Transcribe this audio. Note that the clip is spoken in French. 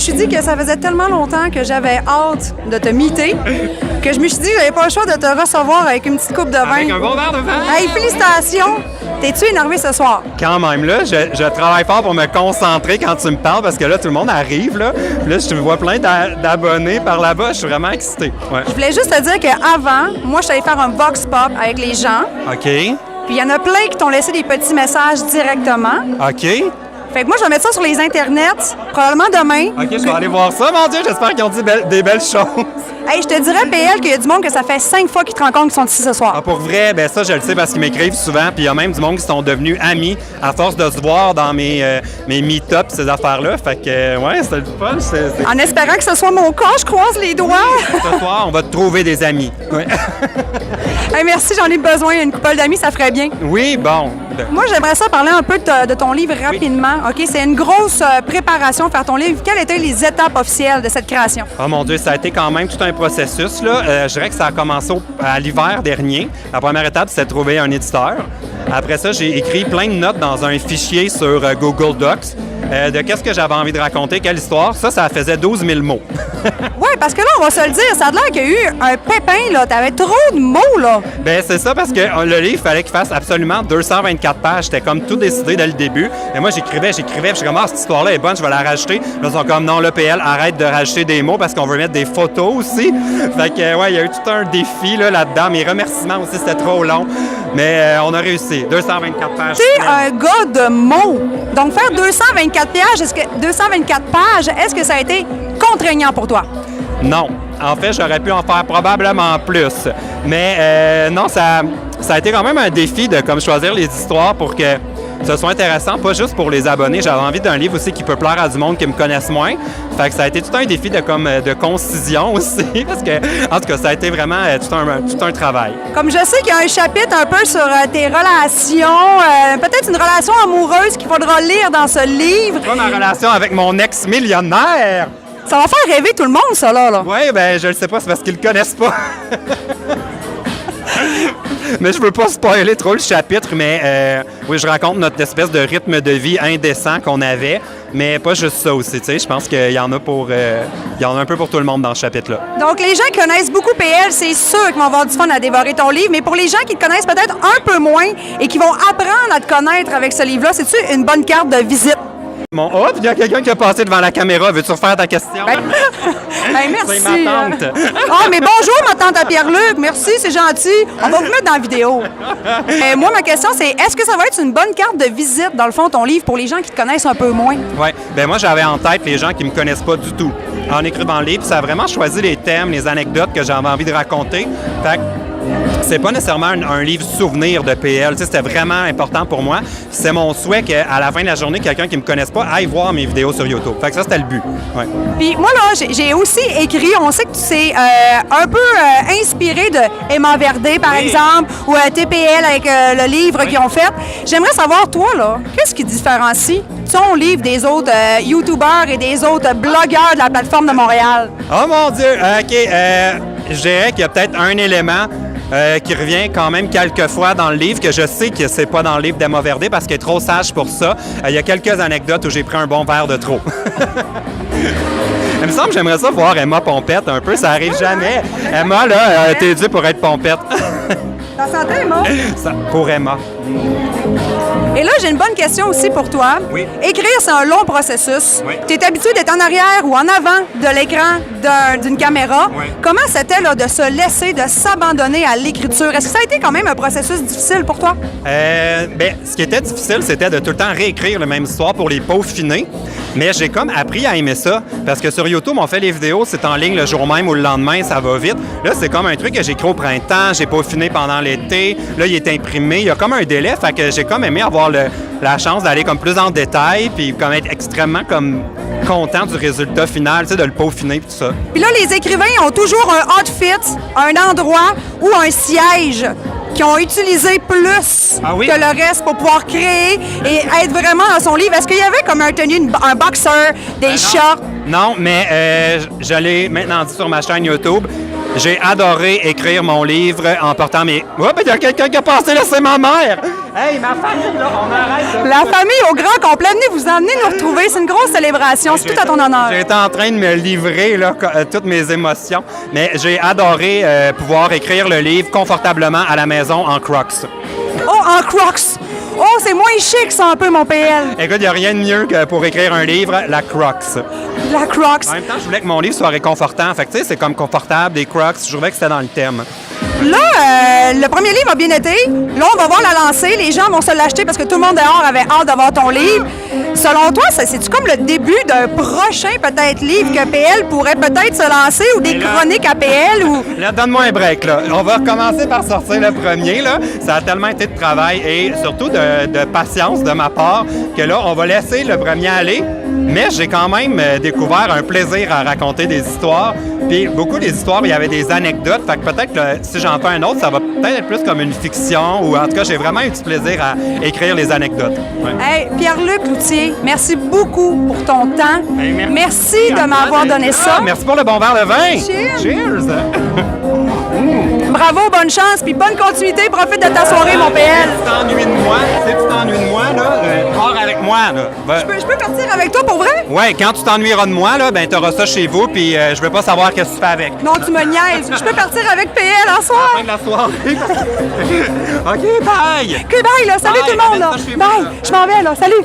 suis dit que ça faisait tellement longtemps que j'avais hâte de te meeter que je me suis dit que j'avais pas le choix de te recevoir avec une petite coupe de vin. Avec un bon verre de vin! Hey, félicitations! T'es-tu énervé ce soir? Quand même, là, je travaille fort pour me concentrer quand tu me parles parce que là, tout le monde arrive, là. Puis là, je vois plein d'abonnés par là-bas. Je suis vraiment excité. Ouais. Je voulais juste te dire qu'avant, moi, je suis allée faire un vox pop avec les gens. OK. Puis il y en a plein qui t'ont laissé des petits messages directement. OK. Fait que moi, je vais mettre ça sur les internets, probablement demain. OK, je vais aller voir ça, mon Dieu. J'espère qu'ils ont dit des belles choses. Hey, je te dirais, PL, qu'il y a du monde que ça fait 5 fois qu'ils te rencontrent qui sont ici ce soir. Ah, pour vrai, ben ça, je le sais parce qu'ils m'écrivent souvent. Puis il y a même du monde qui sont devenus amis à force de se voir dans mes meet-ups, ces affaires-là. Fait que, ouais, c'était le fun. En espérant que ce soit mon cas, je croise les doigts. Ce soir, on va te trouver des amis. Ouais. Hey, merci, j'en ai besoin. Une couple d'amis, ça ferait bien. Oui, bon. Moi, j'aimerais ça parler un peu de ton livre rapidement. OK, c'est une grosse préparation, faire ton livre. Quelles étaient les étapes officielles de cette création? Oh mon Dieu, ça a été quand même tout un processus, là. Je dirais que ça a commencé à l'hiver dernier. La première étape, c'était de trouver un éditeur. Après ça, j'ai écrit plein de notes dans un fichier sur Google Docs de qu'est-ce que j'avais envie de raconter, quelle histoire. Ça faisait 12 000 mots. Oui, parce que là, on va se le dire, ça a l'air qu'il y a eu un pépin, là. T'avais trop de mots, là. Bien, c'est ça, parce que le livre, il fallait qu'il fasse absolument 224 pages. C'était comme tout décidé dès le début. Et moi, j'écrivais. Je suis comme, cette histoire-là est bonne, je vais la rajouter. Là, ils sont comme, non, le PL, arrête de rajouter des mots parce qu'on veut mettre des photos aussi. Fait que, ouais, il y a eu tout un défi là-dedans. Mes remerciements aussi, c'était trop long. Mais on a réussi. 224 pages. T'es un gars de mots. Donc, faire 224 pages, est-ce que ça a été contraignant pour toi? Non. En fait, j'aurais pu en faire probablement plus. Mais non, ça a été quand même un défi de comme choisir les histoires pour que ce soit intéressant, pas juste pour les abonnés. J'avais envie d'un livre aussi qui peut plaire à du monde qui me connaissent moins. Fait que ça a été tout un défi de concision aussi, parce que, en tout cas, ça a été vraiment tout un travail. Comme je sais qu'il y a un chapitre un peu sur tes relations, peut-être une relation amoureuse qu'il faudra lire dans ce livre. Pas ma relation avec mon ex-millionnaire! Ça va faire rêver tout le monde, ça, là. Oui, ben je le sais pas, c'est parce qu'ils le connaissent pas. Mais je veux pas spoiler trop le chapitre, mais oui, je raconte notre espèce de rythme de vie indécent qu'on avait, mais pas juste ça aussi, tu sais. Je pense qu'il y en a un peu pour tout le monde dans ce chapitre-là. Donc, les gens qui connaissent beaucoup PL, c'est sûr qu'ils vont avoir du fun à dévorer ton livre, mais pour les gens qui te connaissent peut-être un peu moins et qui vont apprendre à te connaître avec ce livre-là, c'est-tu une bonne carte de visite? Bon, hop, il y a quelqu'un qui a passé devant la caméra. Veux-tu refaire ta question? Ben, merci. C'est ma tante. Ah, mais bonjour, ma tante à Pierre-Luc. Merci, c'est gentil. On va vous mettre dans la vidéo. Moi, ma question, c'est est-ce que ça va être une bonne carte de visite, dans le fond, ton livre, pour les gens qui te connaissent un peu moins? Oui. Bien, moi, j'avais en tête les gens qui me connaissent pas du tout. En écrivant le livre, ça a vraiment choisi les thèmes, les anecdotes que j'avais envie de raconter. Fait que c'est pas nécessairement un livre souvenir de PL. Tu sais, c'était vraiment important pour moi. C'est mon souhait qu'à la fin de la journée, quelqu'un qui me connaisse pas aille voir mes vidéos sur YouTube. Fait que ça, c'était le but. Ouais. Puis moi, là, j'ai aussi écrit, on sait que tu t'es un peu inspiré de Emma Verdé, par exemple, ou TPL avec le livre qu'ils ont fait. J'aimerais savoir, toi, là, qu'est-ce qui différencie ton livre des autres YouTubers et des autres blogueurs de la plateforme de Montréal? Oh mon Dieu! OK. Je dirais qu'il y a peut-être un élément qui revient quand même quelques fois dans le livre, que je sais que c'est pas dans le livre d'Emma Verdé parce qu'elle est trop sage pour ça. Il y a quelques anecdotes où j'ai pris un bon verre de trop. Il me semble que j'aimerais ça voir Emma pompette un peu, ça arrive jamais. Emma, là, t'es due pour être pompette. T'en sentais, Emma? Pour Emma. Et là, j'ai une bonne question aussi pour toi. Oui. Écrire, c'est un long processus. Oui. Tu es habitué d'être en arrière ou en avant de l'écran d'une caméra. Oui. Comment c'était là, de se laisser, de s'abandonner à l'écriture? Est-ce que ça a été quand même un processus difficile pour toi? Bien, ce qui était difficile, c'était de tout le temps réécrire la même histoire pour les peaufiner. Mais j'ai comme appris à aimer ça. Parce que sur YouTube, on fait les vidéos, c'est en ligne le jour même ou le lendemain, ça va vite. Là, c'est comme un truc que j'ai écrit au printemps, j'ai peaufiné pendant l'été. Là, il est imprimé. Il y a comme un délai, fait que j'ai comme aimé avoir la chance d'aller comme plus en détail, puis comme être extrêmement comme content du résultat final, tu sais, de le peaufiner et tout ça. Puis là, les écrivains ont toujours un outfit, un endroit ou un siège qui ont utilisé plus que le reste pour pouvoir créer et être vraiment dans son livre. Est-ce qu'il y avait comme un tenue, un boxer, des shorts? Non, mais je l'ai maintenant dit sur ma chaîne YouTube. J'ai adoré écrire mon livre en portant mes... Oh, il y a quelqu'un qui a passé là, c'est ma mère! Hey, ma famille, là, on arrête. La famille au grand complet, venez vous emmener nous retrouver. C'est une grosse célébration. C'est tout à ton honneur. J'étais en train de me livrer là, toutes mes émotions, mais j'ai adoré pouvoir écrire le livre confortablement à la maison en Crocs. Oh, en Crocs! Oh, c'est moins chic, ça, un peu, mon PL. Écoute, il n'y a rien de mieux que pour écrire un livre, la Crocs. La Crocs. En même temps, je voulais que mon livre soit réconfortant. Fait que, tu sais, c'est comme confortable, des Crocs. Je trouvais que c'était dans le thème. Là, le premier livre a bien été. Là, on va voir la lancée. Les gens vont se l'acheter parce que tout le monde dehors avait hâte d'avoir ton livre. Selon toi, c'est-tu comme le début d'un prochain, peut-être, livre que PL pourrait peut-être se lancer ou des chroniques à PL ou... Là, donne-moi un break, là. On va recommencer par sortir le premier, là. Ça a tellement été de travail et surtout de patience de ma part que là, on va laisser le premier aller. Mais j'ai quand même découvert un plaisir à raconter des histoires. Puis beaucoup des histoires, il y avait des anecdotes. Fait que peut-être que si j'en fais un autre, ça va peut-être être plus comme une fiction. Ou en tout cas, j'ai vraiment eu du plaisir à écrire les anecdotes. Ouais. Hey, Pierre-Luc Loutier, merci beaucoup pour ton temps. Hey, merci de m'avoir donné ça. Merci pour le bon verre de vin. Cheers. Cheers. Bravo, bonne chance, puis bonne continuité. Profite de ta soirée, mon PL. Si tu t'ennuies de moi, là, pars avec moi, là. Je peux partir avec toi pour vrai? Ouais, quand tu t'ennuieras de moi, là, ben t'auras ça chez vous, puis je veux pas savoir qu'est-ce que tu fais avec. Non, tu me niaises. Je peux partir avec PL en soir. Fin de la soirée. OK, bye! OK, bye, là. Salut Bye, tout le monde, là. amène ça chez Bye. moi, là. Je m'en vais, là. Salut.